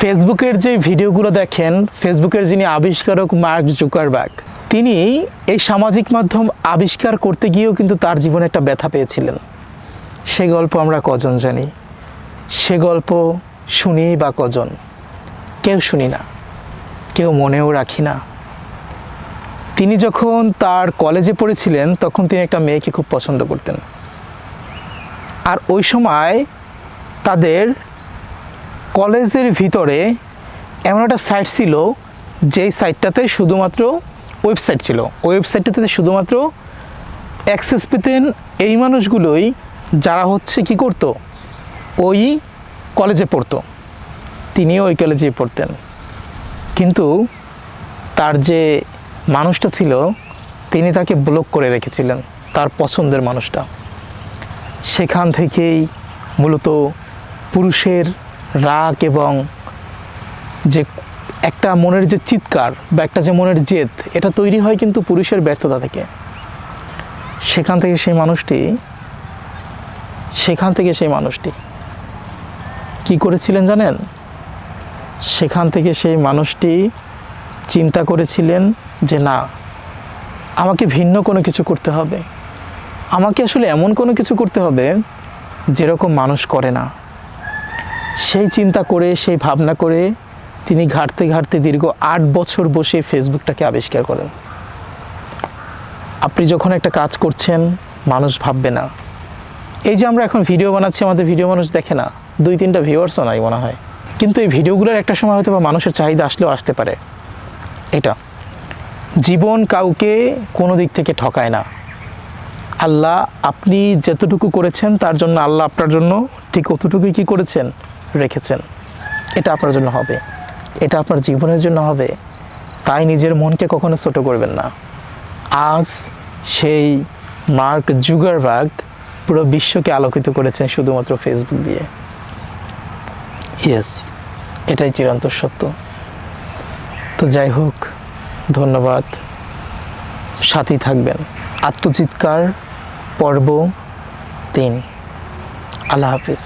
ফেসবুকের যে ভিডিওগুলো দেখেন, ফেসবুকের যিনি আবিষ্কারক মার্ক জুকারবার্গ, তিনি এই সামাজিক মাধ্যম আবিষ্কার করতে গিয়েও কিন্তু তার জীবনে একটা ব্যথা পেয়েছিলেন। সে গল্প আমরা কজন জানি? সে গল্প শুনি বা কজন? কেউ শুনি না, কেউ মনেও রাখি না। তিনি যখন তার কলেজে পড়েছিলেন তখন তিনি একটা মেয়েকে খুব পছন্দ করতেন। আর ওই সময় তাদের কলেজের ভিতরে এমন একটা সাইট ছিল, যেই সাইটটাতে শুধুমাত্র ওয়েবসাইট ছিল। ওই ওয়েবসাইটটাতে শুধুমাত্র অ্যাক্সেস পেতেন এই মানুষগুলোই যারা কি করতো, ওই কলেজে পড়তো। তিনিও ওই কলেজেই পড়তেন, কিন্তু তার যে মানুষটা ছিল তিনি তাকে ব্লক করে রেখেছিলেন, তার পছন্দের মানুষটা। সেখান থেকেই মূলত পুরুষের রাগ এবং যে একটা মনের যে চিৎকার বা একটা যে মনের জেদ, এটা তৈরি হয় কিন্তু পুরুষের ব্যর্থতা থেকে। সেখান থেকে সেই মানুষটি কি করেছিলেন জানেন? সেখান থেকে সেই মানুষটি চিন্তা করেছিলেন যে না, আমাকে ভিন্ন কোনো কিছু করতে হবে, আমাকে আসলে এমন কোনো কিছু করতে হবে যেরকম মানুষ করে না। সেই চিন্তা করে, সেই ভাবনা করে তিনি ঘাঁটতে ঘাঁটতে দীর্ঘ 8 বছর বসে ফেসবুকটাকে আবিষ্কার করেন। আপনি যখন একটা কাজ করছেন, মানুষ ভাববে না। এই যে আমরা এখন ভিডিও বানাচ্ছি, আমাদের ভিডিও মানুষ দেখে না, 2-3টা ভিউয়ার্সও নাই মনে হয়, কিন্তু এই ভিডিওগুলোর একটা সময় হয়তো বা মানুষের চাহিদা আসলেও আসতে পারে। এটা জীবন কাউকে কোনো দিক থেকে ঠকায় না। আল্লাহ আপনি যতটুকু করেছেন তার জন্য আল্লাহ আপনার জন্য ঠিক অতটুকুই কি করেছেন, রেখেছেন। এটা আপনার জন্য হবে, এটা আপনার জীবনের জন্য হবে। তাই নিজের মনকে কখনো ছোট করবেন না। আজ সেই মার্ক জুকারবার্গ পুরো বিশ্বকে আলোকিত করেছেন শুধুমাত্র ফেসবুক দিয়ে। ইয়েস, এটাই চিরন্তন সত্য। তো যাই হোক, ধন্যবাদ, সাথী থাকবেন। আত্মচিৎকার পর্ব 3। আল্লাহ হাফিজ।